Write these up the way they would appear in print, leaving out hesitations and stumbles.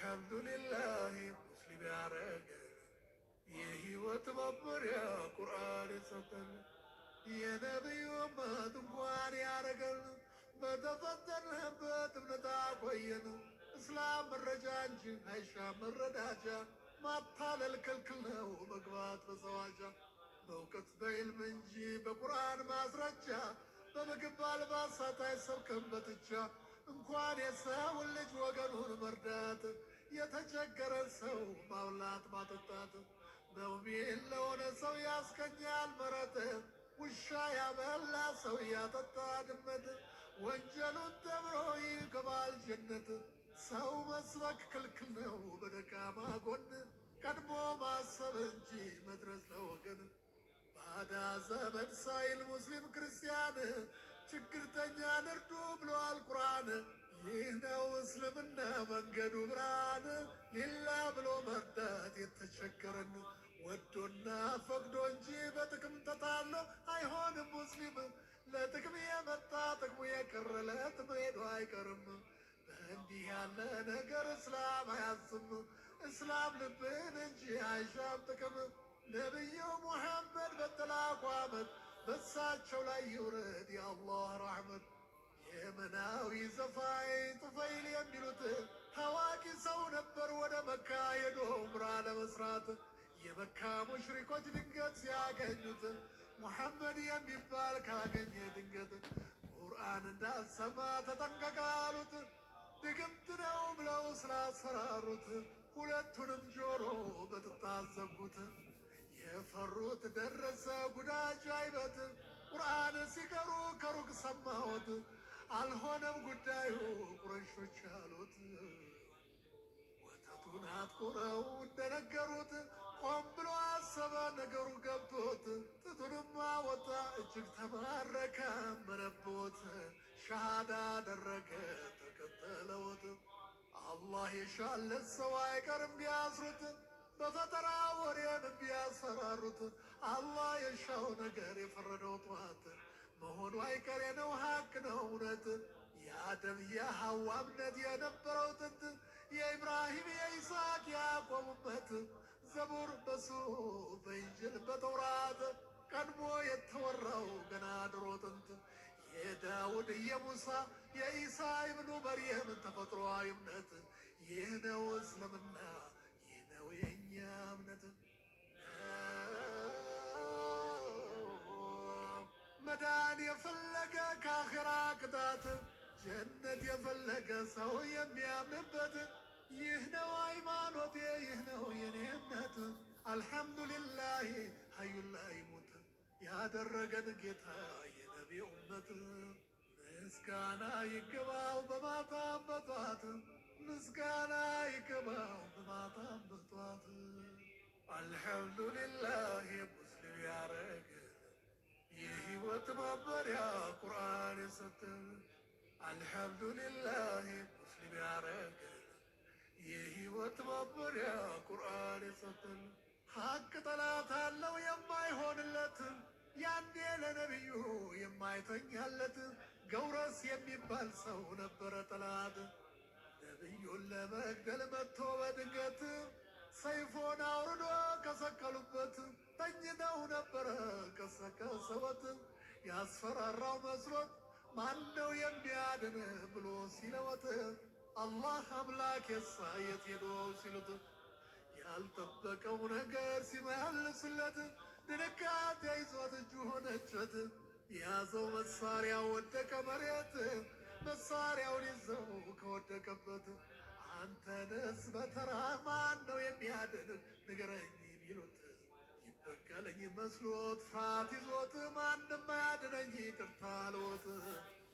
አልሐምዱሊላህ ሙስሊም ያረገን የህይወት መመሪያ ቁርአን የሰጠን የነቢዩ እመት እንኳን ያረገን በተፈተንበት እምነት አቆየን። እስላም መረጃ እንጂ አይሻም መረዳጃ፣ ማታለል ክልክል ነው መግባት በሰዋጃ። በእውቀት በዕልም እንጂ በቁርአን ማስረጃ፣ በምግብ አልባሳት አይሰብክም በትቻ። እንኳን የሰውን ልጅ ወገኑን መርዳት፣ የተቸገረን ሰው ማብላት ማጠጣት። በውሚን ለሆነ ሰው ያስገኛል ምሕረት፣ ውሻ ያበላ ሰው ያጠጣ ድመት። ወንጀሉን ተምሮ ይገባል ጀነት። ሰው መስበክ ክልክል ነው በደካማ ጎን፣ ቀድሞ ማሰብ እንጂ መድረስ ለወገን። ባዳ ዘመድ ሳይል ሙስሊም ክርስቲያን፣ ችግርተኛን እርዱ ብሏል ቁርአን። ይህ ነው እስልምና መንገዱ ብርሃን፣ ሊላ ብሎ መርዳት የተቸገረን። ወዶና ፈቅዶ እንጂ በጥቅም ተታሎ አይሆንም ሙስሊም። ለጥቅም የመጣ ጥቅሙ የቀረለት መሄዱ አይቀርም። በእንዲህ ያለ ነገር እስላም አያዝም። እስላም ልብን እንጂ አይሻም ጥቅም። ነቢዩ ሙሐመድ በተላኩ ዓመት በሳቸው ላይ ይውረድ የአላህ ረሕመት። የመናዊ ዘፋኝ ጡፈይል የሚሉት ታዋቂ ሰው ነበር ወደ መካ ሄዶ ዑምራ ለመስራት። የመካ ሙሽሪኮች ድንገት ሲያገኙት ሙሐመድ የሚባል ካገኘ ድንገት ቁርአን እንዳሰማ ተጠንቀቅ አሉት። ድግምት ነው ብለው ስላስፈራሩት ሁለቱንም ጆሮ በጥጣት ዘጉት። የፈሩት ደረሰ ጉዳጅ አይበት፣ ቁርአን ሲቀሩ ከሩቅ ሰማሁት። አልሆነም ጉዳዩ ቁረሾች አሉት። ወተቱን አትቁረው እንደነገሩት ቆም ብሎ አሰበ ነገሩ ገብቶት። ጥጡንም አወጣ እጅግ ተማረከ መነቦት። ሻሃዳ አደረገ ተከተለውት። አላህ የሻለት ሰው አይቀርም ቢያስሩት፣ በፈጠራ ወሬን ቢያስፈራሩት። አላህ የሻው ነገር የፈረደው ጠዋት መሆኑ አይቀሬ ነው ሀቅ ነው እውነት። የአደም የሐዋ እምነት የነበረው ጥንት፣ የኢብራሂም የይስሐቅ ያዕቆብ እመት። ዘቡር በሱፍ በኢንጅል በተውራት ቀድሞ የተወራው ገና ድሮ ጥንት። የዳውድ የሙሳ የኢሳ ኢብኑ መርየም ተፈጥሮአዊ እምነት። ይህ ነው እስልምና ይህ ነው የእኛ እምነት። መዳን የፈለገ ከአኺራ ቅጣት፣ ጀነት የፈለገ ሰው የሚያምንበት። ይህ ነው ሃይማኖቴ ይህ ነው የኔ እምነት። አልሐምዱሊላህ ሀዩን ላይ ሞት ያደረገን ጌታ የነቢ ኡመት። ምስጋና ይገባው በማታም በጧት፣ ምስጋና ይገባው በማታም በጧት። አልሐምዱሊላህ ሙስሊም ያረገን የህይወት መመሪያ ቁርአን የሰጠን። አልሐምዱሊላህ ሙስሊም ያረገን የህይወት መመሪያ ቁርአን የሰጠን። ሐቅ ጠላት አለው የማይሆንለት፣ ያኔ ለነቢዩ የማይተኛለት። ገውረስ የሚባል ሰው ነበረ ጠላት፣ ነቢዩን ለመግደል መጥቶ በድንገት ሰይፎን አውርዶ ከሰቀሉበት። ተኝተው ነበረ ቀሰቀሰወት፣ ያስፈራራው መስሎት ማነው የሚያድን ብሎ ሲለወት። አላህ አምላክ የሳ የት ሄዶ ሲሉት፣ ያልጠበቀው ነገር ሲመልስለት ድንጋጤ ይዞት እጁ ሆነችት። የያዘው መሳሪያ ወደቀ መሬት፣ መሳሪያውን ይዘው ከወደቀበት። አንተንስ በተራ ማን ነው የሚያድን ንገረኝ ቢሉት፣ ይበቀለኝ መስሎት ፍርሃት ይዞት ማንም አያድነኝ ይቅርታ አልዎት።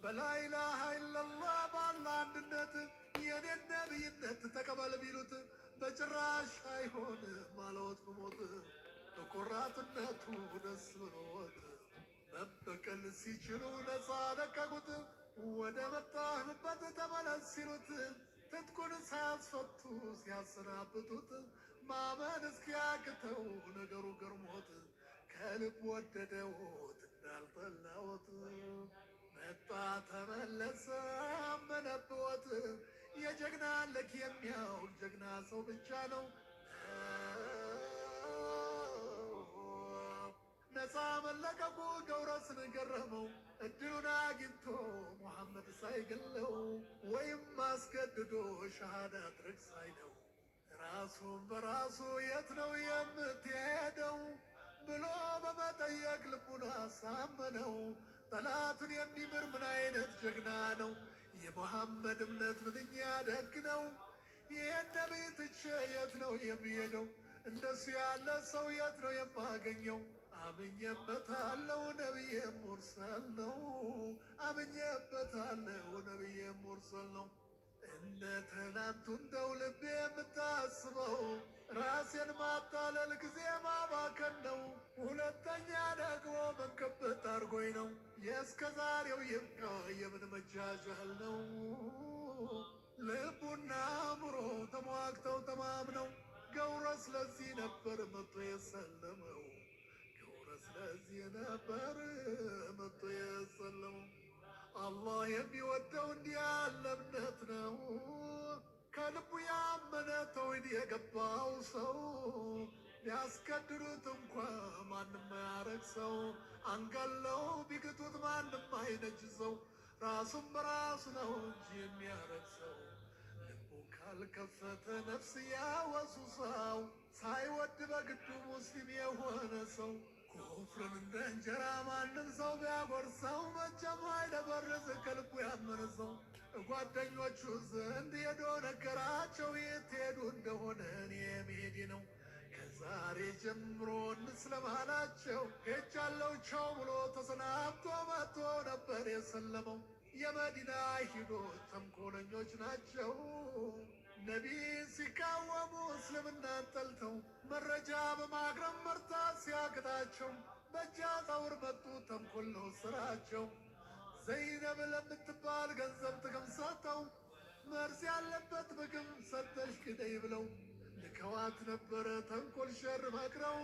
በላኢላሃ ኢለላህ ባለ አንድነት የኔን ነቢይነት ተቀበል ቢሉት፣ በጭራሽ አይሆንም አለዎት በሞት። በቆራጥነቱ ደስ ብሎት መበቀል ሲችሉ ነፃ ለቀቁት። ወደ መጣህበት ተመለስ ሲሉት፣ ትጥቁን ሳያስፈቱ ሲያሰናብቱት። ማመን እስኪያቅተው ነገሩ ገርሞት፣ ከልብ ወደደዎት እንዳልጠላዎት። መጣ ተመለሰ አመነብዎት፣ ጀግና ለክ የሚያውቅ ጀግና ሰው ብቻ ነው። ነፃ መለቀቁ ገውረስን ገረመው እድሉን አግኝቶ ሙሐመድ ሳይገለው ወይም አስገድዶ ሻሃዳ አድርግ ሳይለው ራሱን በራሱ የት ነው የምትሄደው ብሎ በመጠየቅ ልቡን አሳመነው። ጠላቱን የሚምር ምን አይነት ጀግና ነው! የሙሐመድ እምነት ምንኛ ደግ ነው! ይህን ነቢይ ትቼ የት ነው የሚሄደው? እንደሱ ያለ ሰው የት ነው የማገኘው? አምኜበታለሁ ነቢዬ ሙርሰል ነው። አምኜበታለሁ ነቢዬ ሙርሰል ነው። እንደ ትናንቱ እንደው ልቤ የምታስበው ራሴን ማታለል ጊዜ ማባከን ነው። ሁለተኛ ደግሞ መንከበት አርጎኝ ነው። የእስከ ዛሬው ይብቃ የምን መጃጃል ነው። ልቡና አእምሮ ተሟግተው ተማምነው ገውረስ ለዚህ ነበር መጥቶ የሰለመው። ገውረስ ለዚህ ነበር መጥቶ የሰለመው። አላህ የሚወደው እንዲህ ያለ እምነት ነው። ከልቡ ያመነ ተውሂድ የገባው ሰው ሊያስገድሉት እንኳ ማንም አያረግ ሰው አንገለው ቢግጡት ማንም አይነጅ ሰው ራሱን በራሱ ነው እንጂ የሚያረግ ሰው ልቡ ካልከፈተ ነፍስ ያወሱ ሰው ሳይወድ በግዱ ሙስሊም የሆነ ሰው ኩፍርን እንደ እንጀራ ማንም ሰው ቢያጎርሰው መቼም አይደበርዝ ከልቡ ያመነ ሰው ጓደኞቹ ዘንድ ሄዶ ነገራቸው የት ሄዱ እንደሆነ እኔ መሄዴ ነው። ከዛሬ ጀምሮ እንስለም አላቸው። ሄጃለሁ ቻው ብሎ ተሰናብቶ መጥቶ ነበር የሰለመው። የመዲና ሂዶች ተንኮለኞች ናቸው። ነቢይን ሲቃወሙ እስልምናን ጠልተው መረጃ በማቅረብ መርታት ሲያቅታቸው በእጅ አጣውር መጡ። ተንኮል ነው ስራቸው። ዘይነብ ለምትባል ገንዘብ ጥቅም ሰጥተው መርዝ ያለበት ምግብ ሰጠሽ ግደይ ብለው ልከዋት ነበረ ተንኮል ሸር መክረው።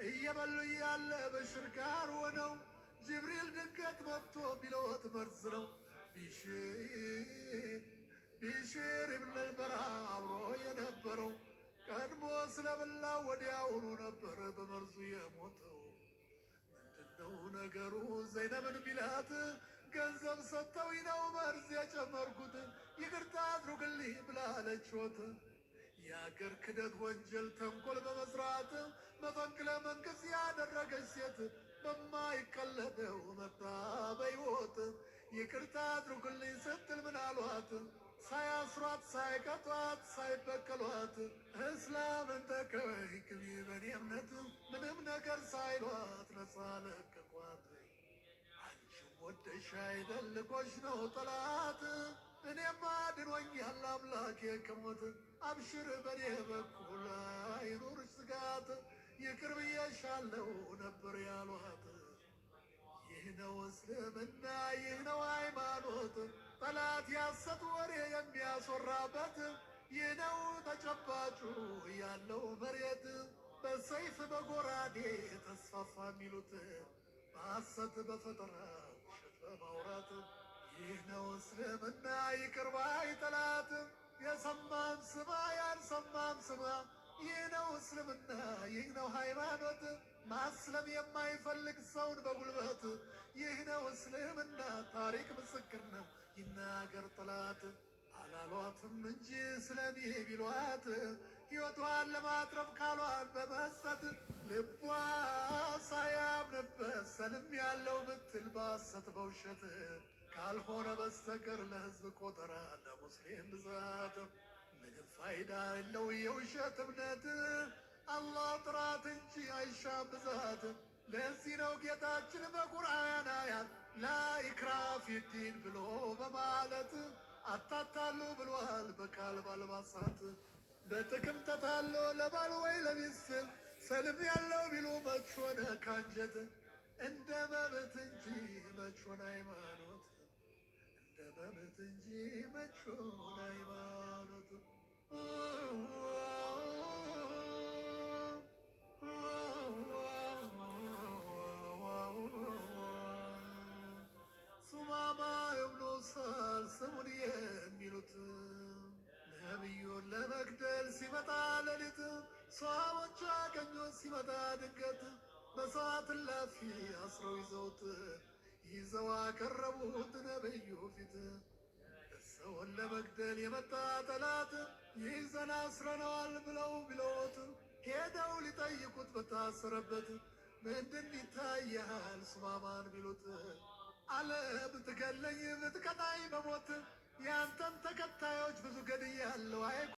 እየበሉ እያለ በሽር ጋር ሆነው ጅብሪል ድንገት መጥቶ ቢለወት መርዝ ነው። ቢሽር ኢብኑል በራ አብሮ የነበረው ቀድሞ ስለበላው ወዲያውኑ ነበር በመርዙ የሞተው። ምንድነው ነገሩ? ዘይነብን ቢላት ገንዘብ ሰጥተው ነው መርዝ የጨመርኩት ይቅርታ አድርጉልኝ ብላለችዎት። የአገር ክደት ወንጀል ተንኮል በመስራት መፈንቅለ መንግሥት ያደረገች ሴት በማይቀለደው መጣ በሕይወት። ይቅርታ አድርጉልኝ ስትል ምን አሏት? ሳያስሯት ሳይቀጧት ሳይበቀሏት እስላምን ተቀበይ ግቢ በኔ እምነት ምንም ነገር ሳይሏት ነፃ ለቀቋት። አንቺም ወደሽ አይደል ልኮሽ ነው ጠላት እኔማ አድኖኛል አምላኬ ከሞት አብሽር በኔ በኩል አይኑርሽ ስጋት ይቅር ብዬሻለሁ ነበር ያሏት። ይህ ነው እስልምና ይህ ነው ሃይማኖት ጠላት ያሰት ወሬ የሚያስወራበት ይህ ነው ተጨባጩ ያለው መሬት በሰይፍ በጎራዴ ተስፋፋ የሚሉት በሐሰት በፈጠራ ውሸት በማውራት ይህ ነው እስልምና ይቅር ባይ ጠላት የሰማም ስማ ያልሰማም ስማ ይህ ነው እስልምና ይህ ነው ሃይማኖት ማስለም የማይፈልግ ሰውን በጉልበት ይህ ነው እስልምና ታሪክ ምስክር ነው ይናገር ጠላት። አላሏትም እንጂ ስለኔ ቢሏት ሕይወቷን ለማትረፍ ካሏን በመስጠት ልቧ ሳያምንበት ሰልም ያለው ብትል ባሰት በውሸት ካልሆነ በስተቀር ለሕዝብ ቆጠራ ለሙስሊም ብዛት ምንም ፋይዳ የለው የውሸት እምነት አላህ ጥራት እንጂ አይሻም ብዛት። ለዚህ ነው ጌታችን በቁርአን አያት ላኢክራሀ ፊዲን ብሎ በማለት አታታሉ ብሏል በቃል ባልባሳት። በጥቅም ተታሎ ለባል ወይ ለሚስት ሰልም ያለው ቢሉ መች ሆነ ካንጀት እንደ መብት እንጂ መች ሆነ ሃይማኖት እንደ መብት እንጂ መች ሆነ ሃይማኖት። ሱማማ ኢብኑ ሳል ስሙን የሚሉት ነቢዩን ለመግደል ሲመጣ ሌሊት ሰሃቦች አገኙት ሲመጣ ድንገት በሰዓት እላፊ አስረው ይዘው አቀረቡት ነቢዩ ፊት። ሰውን ለመግደል የመጣ ጠላት ይዘን አስረነዋል ብለው ቢለዎት ሄደው ሊጠይቁት በታሰረበት ምንድን ይታያል ሱማማን ቢሉት አለ ብትገለኝ ብትቀጣኝ በሞት ያንተን ተከታዮች ብዙ ገድያለሁ